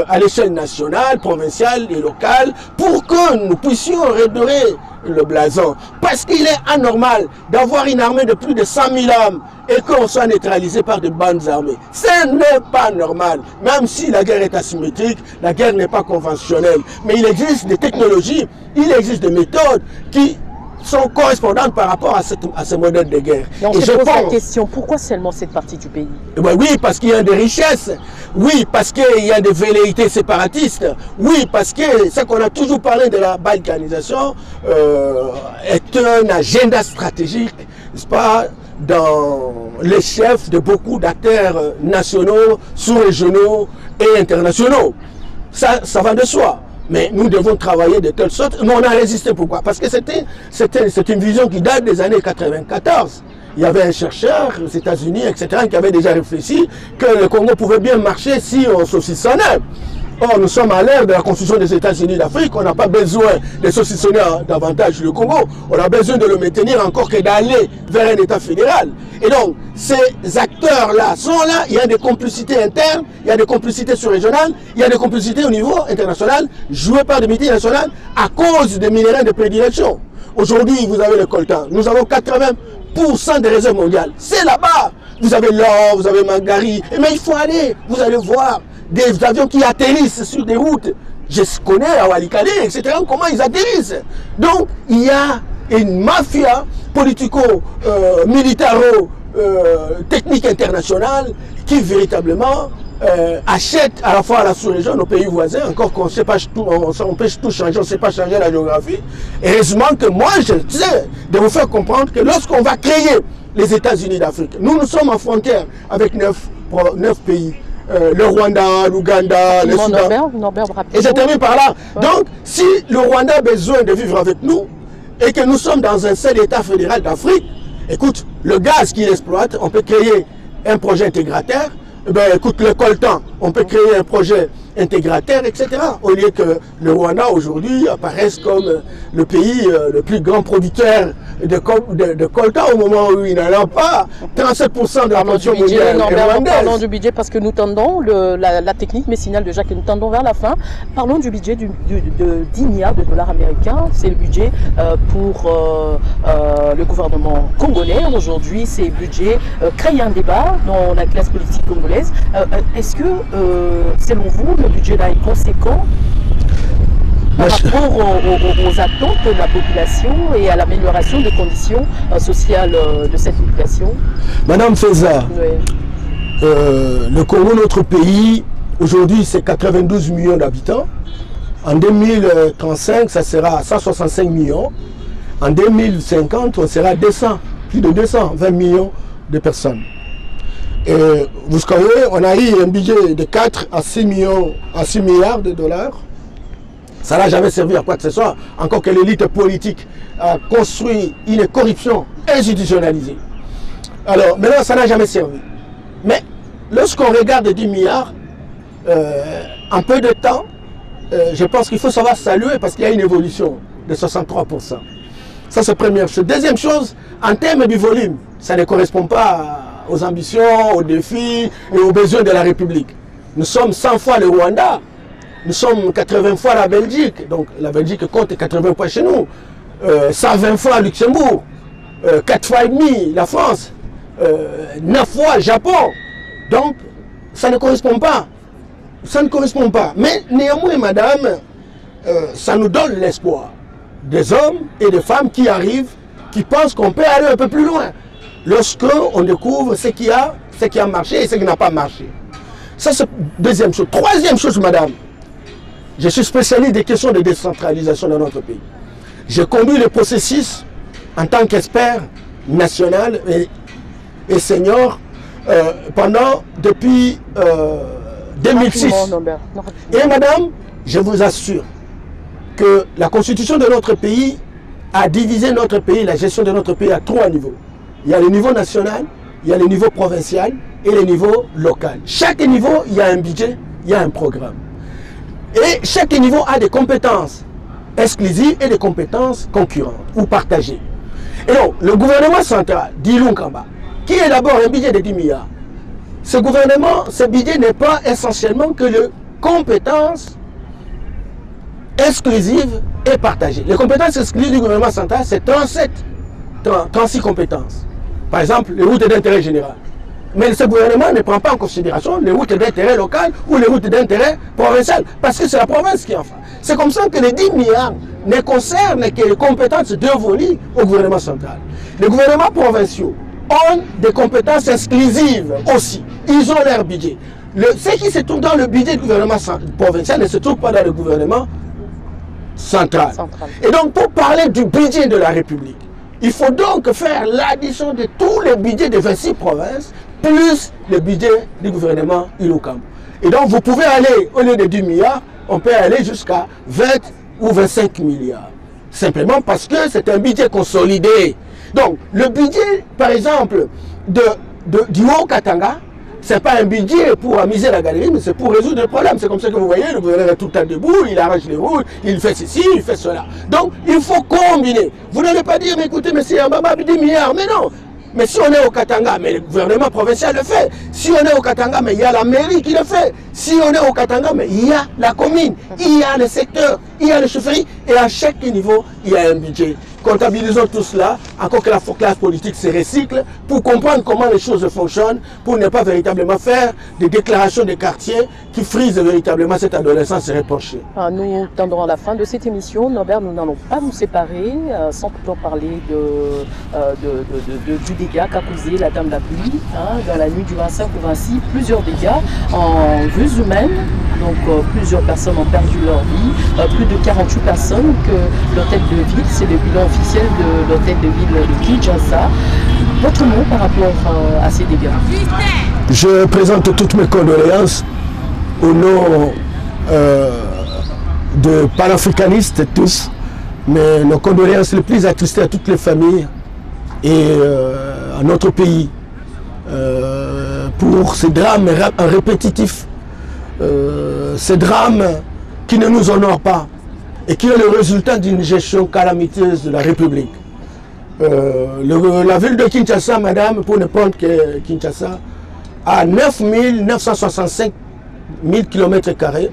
à l'échelle nationale, provinciale et locale, pour que nous puissions redorer le blason. Parce qu'il est anormal d'avoir une armée de plus de 100 000 hommes et qu'on soit neutralisé par des bandes armées. Ce n'est pas normal. Même si la guerre est asymétrique, la guerre n'est pas conventionnelle. Mais il existe des technologies, il existe des méthodes qui sont correspondantes par rapport à ce modèle de guerre. Donc je pose la question, pourquoi sellement cette partie du pays? Oui, parce qu'il y a des richesses. Oui, parce qu'il y a des velléités séparatistes. Oui, parce que ce qu'on a toujours parlé de la balkanisation est un agenda stratégique, n'est-ce pas, dans les chefs de beaucoup d'acteurs nationaux, sous-régionaux et internationaux. Ça va de soi. Mais nous devons travailler de telle sorte. Mais on a résisté. Pourquoi? Parce que c'est une vision qui date des années 94. Il y avait un chercheur aux États-Unis, etc., qui avait déjà réfléchi que le Congo pouvait bien marcher si on saucissonnait. Or, nous sommes à l'ère de la Constitution des États-Unis d'Afrique. On n'a pas besoin de saucissonner davantage le Congo. On a besoin de le maintenir encore que d'aller vers un État fédéral. Et donc, ces acteurs-là sont là. Il y a des complicités internes, il y a des complicités sous-régionales, il y a des complicités au niveau international, jouées par des multinationales à cause des minéraux de prédilection. Aujourd'hui, vous avez le coltan. Nous avons 80% des réserves mondiales. C'est là-bas. Vous avez l'or, vous avez Mangari. Mais il faut aller, vous allez voir des avions qui atterrissent sur des routes. Je connais à Walikale, etc. Comment ils atterrissent. Donc, il y a une mafia politico-militaro-technique internationale qui véritablement achète à la fois à la sous-région, nos pays voisins, encore qu'on ne sait pas tout, on peut tout changer, on ne sait pas changer la géographie. Heureusement que moi, je sais de vous faire comprendre que lorsqu'on va créer les États-Unis d'Afrique, nous sommes en frontière avec 9 pays. Le Rwanda, l'Ouganda, le Soudan. Et je termine par là. Ouais. Donc, si le Rwanda a besoin de vivre avec nous et que nous sommes dans un seul État fédéral d'Afrique, écoute, le gaz qu'il exploite, on peut créer un projet intégrateur. Eh bien, écoute, le coltan, on peut créer un projet intégrateur, etc. Au lieu que le Rwanda aujourd'hui apparaisse comme le pays le plus grand producteur de coltan au moment où il n'en a pas 37% de la production mondiale. Parlons du budget parce que nous tendons, la technique médicinale de Jacques, nous tendons vers la fin. Parlons du budget de 10 milliards de dollars américains. C'est le budget pour le gouvernement congolais. Aujourd'hui, ces budgets créent un débat dans la classe politique congolaise. Est-ce que, selon vous, le budget là est conséquent par rapport aux attentes de la population et à l'amélioration des conditions sociales de cette population? Madame Feza, oui. Le Congo, notre pays, aujourd'hui c'est 92 millions d'habitants. En 2035, ça sera 165 millions. En 2050, on sera plus de 220 millions de personnes. Et vous savez, on a eu un budget de 4 à 6 milliards de dollars. Ça n'a jamais servi à quoi que ce soit, encore que l'élite politique a construit une corruption institutionnalisée. Alors, maintenant, ça n'a jamais servi. Mais lorsqu'on regarde 10 milliards, en peu de temps, je pense qu'il faut savoir saluer parce qu'il y a une évolution de 63%. Ça, c'est première chose. Deuxième chose, en termes du volume, ça ne correspond pas aux ambitions, aux défis et aux besoins de la République. Nous sommes 100 fois le Rwanda, nous sommes 80 fois la Belgique, donc la Belgique compte 80 fois chez nous, 120 fois Luxembourg, 4 fois et demi la France, 9 fois Japon. Donc, ça ne correspond pas. Ça ne correspond pas. Mais néanmoins, madame, ça nous donne l'espoir des hommes et des femmes qui arrivent, qui pensent qu'on peut aller un peu plus loin. Lorsqu'on découvre ce qui a marché et ce qui n'a pas marché. Ça, c'est deuxième chose. Troisième chose, madame, je suis spécialiste des questions de décentralisation dans notre pays. J'ai conduit le processus en tant qu'expert national et senior depuis 2006. Et madame, je vous assure que la constitution de notre pays a divisé notre pays, la gestion de notre pays à 3 niveaux. Il y a le niveau national, il y a le niveau provincial et le niveau local. Chaque niveau, il y a un budget, il y a un programme. Et chaque niveau a des compétences exclusives et des compétences concurrentes ou partagées. Et donc, le gouvernement central, d'Ilunga Kamba, qui est d'abord un budget de 10 milliards, ce gouvernement, ce budget n'est pas essentiellement que les compétences exclusives et partagées. Les compétences exclusives du gouvernement central, c'est 36 compétences. Par exemple, les routes d'intérêt général. Mais ce gouvernement ne prend pas en considération les routes d'intérêt local ou les routes d'intérêt provincial, parce que c'est la province qui en fait. C'est comme ça que les 10 milliards ne concernent que les compétences dévolues au gouvernement central. Les gouvernements provinciaux ont des compétences exclusives aussi. Ils ont leur budget. Ce qui se trouve dans le budget du gouvernement provincial ne se trouve pas dans le gouvernement central. Et donc, pour parler du budget de la République, il faut donc faire l'addition de tous les budgets de 26 provinces, plus le budget du gouvernement Ilunga Kamba. Et donc, vous pouvez aller, au lieu de 10 milliards, on peut aller jusqu'à 20 ou 25 milliards. Simplement parce que c'est un budget consolidé. Donc, le budget, par exemple, du Haut-Katanga, ce n'est pas un budget pour amuser la galerie, mais c'est pour résoudre le problème. C'est comme ça que vous voyez, le gouvernement est tout le temps debout, il arrache les routes, il fait ceci, il fait cela. Donc, il faut combiner. Vous n'allez pas dire, mais écoutez, mais c'est un baba de 10 milliards. Mais non. Mais si on est au Katanga, mais le gouvernement provincial le fait. Si on est au Katanga, mais il y a la mairie qui le fait. Si on est au Katanga, mais il y a la commune, il y a le secteur, il y a le chauffeurie, et à chaque niveau, il y a un budget. Comptabilisons tout cela, encore que la classe politique se recycle, pour comprendre comment les choses fonctionnent, pour ne pas véritablement faire des déclarations de quartier qui frisent véritablement cette adolescence réprochée. Nous tendrons à la fin de cette émission. Norbert, nous n'allons pas nous séparer sans plutôt parler du dégât qu'a causé la Dame de la Pluie dans la nuit du 25 au 26. Plusieurs dégâts en vues humaines, donc plusieurs personnes ont perdu leur vie, plus de 48 personnes que l'hôtel de ville, c'est le bilan officiel de l'hôtel de ville de Kinshasa. Votre mot par rapport à ces dégâts? Je présente toutes mes condoléances au nom de panafricanistes tous, mais nos condoléances les plus attristées à toutes les familles et à notre pays pour ces drames répétitifs, ces drames qui ne nous honorent pas et qui est le résultat d'une gestion calamiteuse de la République. La ville de Kinshasa, madame, pour ne prendre que Kinshasa, a 9 965 000 km².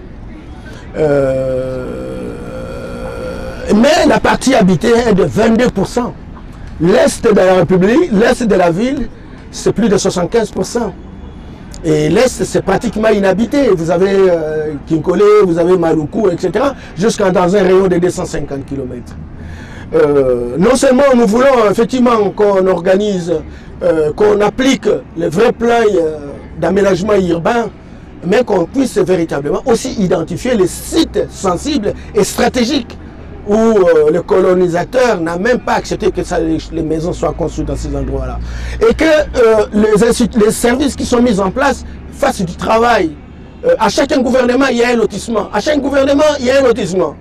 Mais la partie habitée est de 22%. L'est de la République, l'est de la ville, c'est plus de 75%. Et l'Est, c'est pratiquement inhabité. Vous avez Kinkole, vous avez Maluku, etc. Jusqu'à dans un rayon de 250 km. Non seulement nous voulons effectivement qu'on organise, qu'on applique les vrais plans d'aménagement urbain, mais qu'on puisse véritablement aussi identifier les sites sensibles et stratégiques où le colonisateur n'a même pas accepté que les maisons soient construites dans ces endroits-là. Et que les services qui sont mis en place fassent du travail. À chaque gouvernement, il y a un lotissement. À chaque gouvernement, il y a un lotissement.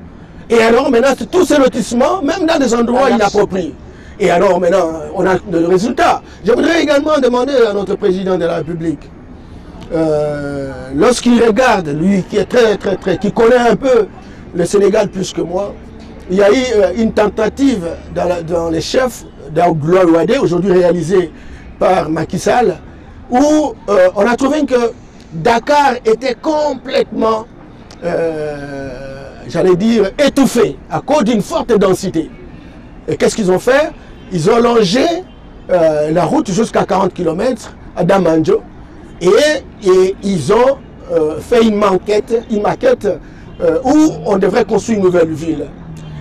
Et alors maintenant, tous ces lotissements, même dans des endroits inappropriés. Et alors maintenant, on a le résultat. Je voudrais également demander à notre président de la République, lorsqu'il regarde, lui qui est qui connaît un peu le Sénégal plus que moi, il y a eu une tentative dans les chefs d'Anglois-Ouadé, aujourd'hui réalisée par Macky Sall, où on a trouvé que Dakar était complètement, j'allais dire, étouffé à cause d'une forte densité. Et qu'est-ce qu'ils ont fait? Ils ont longé la route jusqu'à 40 km à Damanjo et ils ont fait une maquette où on devrait construire une nouvelle ville.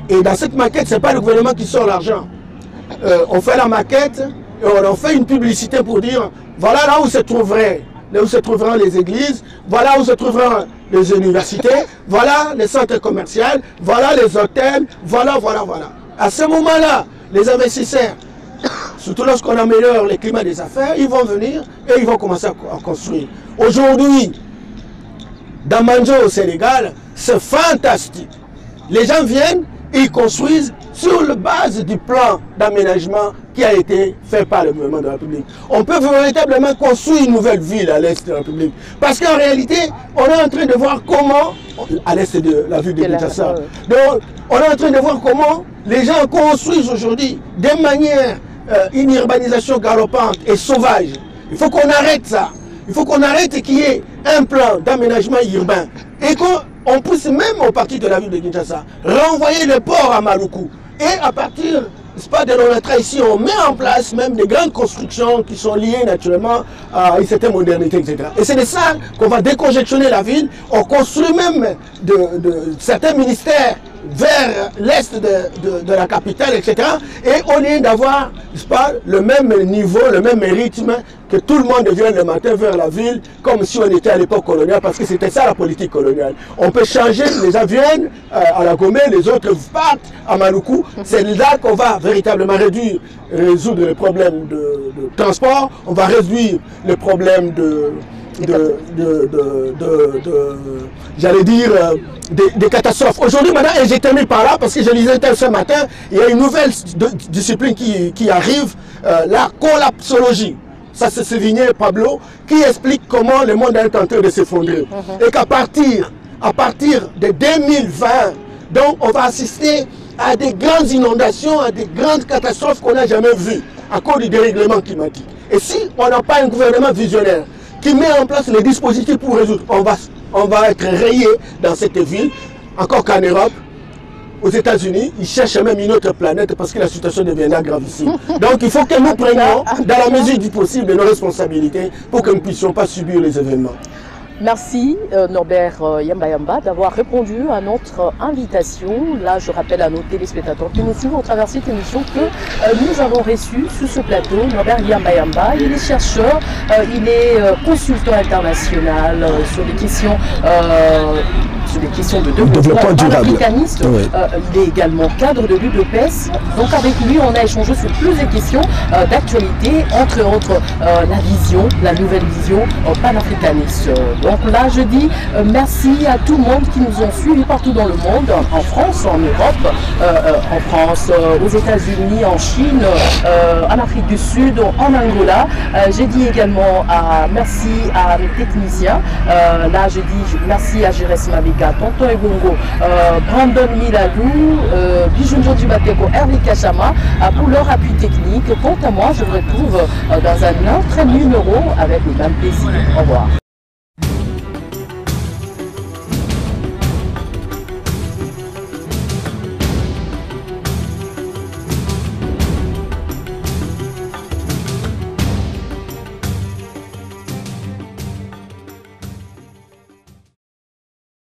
Et dans cette maquette, ce n'est pas le gouvernement qui sort l'argent. On fait la maquette et on en fait une publicité pour dire voilà là où se trouveront les églises, voilà où se trouveront les universités, voilà les centres commerciaux, voilà les hôtels, voilà. À ce moment-là, les investisseurs, surtout lorsqu'on améliore le climat des affaires, ils vont venir et ils vont commencer à construire. Aujourd'hui, dans Manjo au Sénégal, c'est fantastique. Les gens viennent et ils construisent sur la base du plan d'aménagement qui a été fait par le gouvernement de la République. On peut véritablement construire une nouvelle ville à l'est de la République. Parce qu'en réalité, on est en train de voir comment, à l'est de la ville de Kinshasa, donc on est en train de voir comment les gens construisent aujourd'hui de manière une urbanisation galopante et sauvage. Il faut qu'on arrête ça. Il faut qu'on arrête qu'il y ait un plan d'aménagement urbain et qu'on puisse même au parti de la ville de Kinshasa renvoyer le port à Maluku. Et à partir de notre ici, on met en place même des grandes constructions qui sont liées naturellement à une certaine modernité, etc. Et c'est de ça qu'on va décongestionner la ville. On construit même de certains ministères vers l'est de la capitale, etc. Et au lieu d'avoir le même niveau, le même rythme, que tout le monde vienne le matin vers la ville, comme si on était à l'époque coloniale, parce que c'était ça la politique coloniale. On peut changer, les gens viennent à la Gomé, les autres partent à Maluku. C'est là qu'on va véritablement résoudre les problèmes de transport, on va réduire les problèmes j'allais dire, des catastrophes. Aujourd'hui, maintenant, et j'ai terminé par là, parce que je lisais ce matin, il y a une nouvelle discipline qui arrive, la collapsologie. Ça, c'est Sévigné Pablo, qui explique comment le monde est en train de s'effondrer. Et qu'à partir de 2020, donc, on va assister à des grandes inondations, à des grandes catastrophes qu'on n'a jamais vues, à cause du dérèglement climatique. Et si on n'a pas un gouvernement visionnaire qui met en place les dispositifs pour résoudre, on va être rayé dans cette ville, encore qu'en Europe, aux États-Unis, ils cherchent même une autre planète parce que la situation deviendra gravissime. Donc il faut que nous prenions, dans la mesure du possible, nos responsabilités pour que nous ne puissions pas subir les événements. Merci Norbert Yamba d'avoir répondu à notre invitation. Là, je rappelle à nos téléspectateurs qui nous suivent au travers de cette émission que nous avons reçu sur ce plateau Norbert Yamba. Il est chercheur, il est consultant international sur des questions de développement panafricaniste. Oui. Il est également cadre de l'UDPS. Donc avec lui, on a échangé sur plusieurs questions d'actualité, entre autres la nouvelle vision panafricaniste. Donc là, je dis merci à tout le monde qui nous ont suivis partout dans le monde, en France, en Europe, aux États-Unis, en Chine, en Afrique du Sud, en Angola. J'ai dit également merci à mes techniciens. Là, je dis merci à Jérès Mabika, Tonton Ebongo, Brandon Miladou, Bijunjo Dubateko, Hervé Kachama pour leur appui technique. Quant à moi, je vous retrouve dans un autre numéro avec le même plaisir. Au revoir.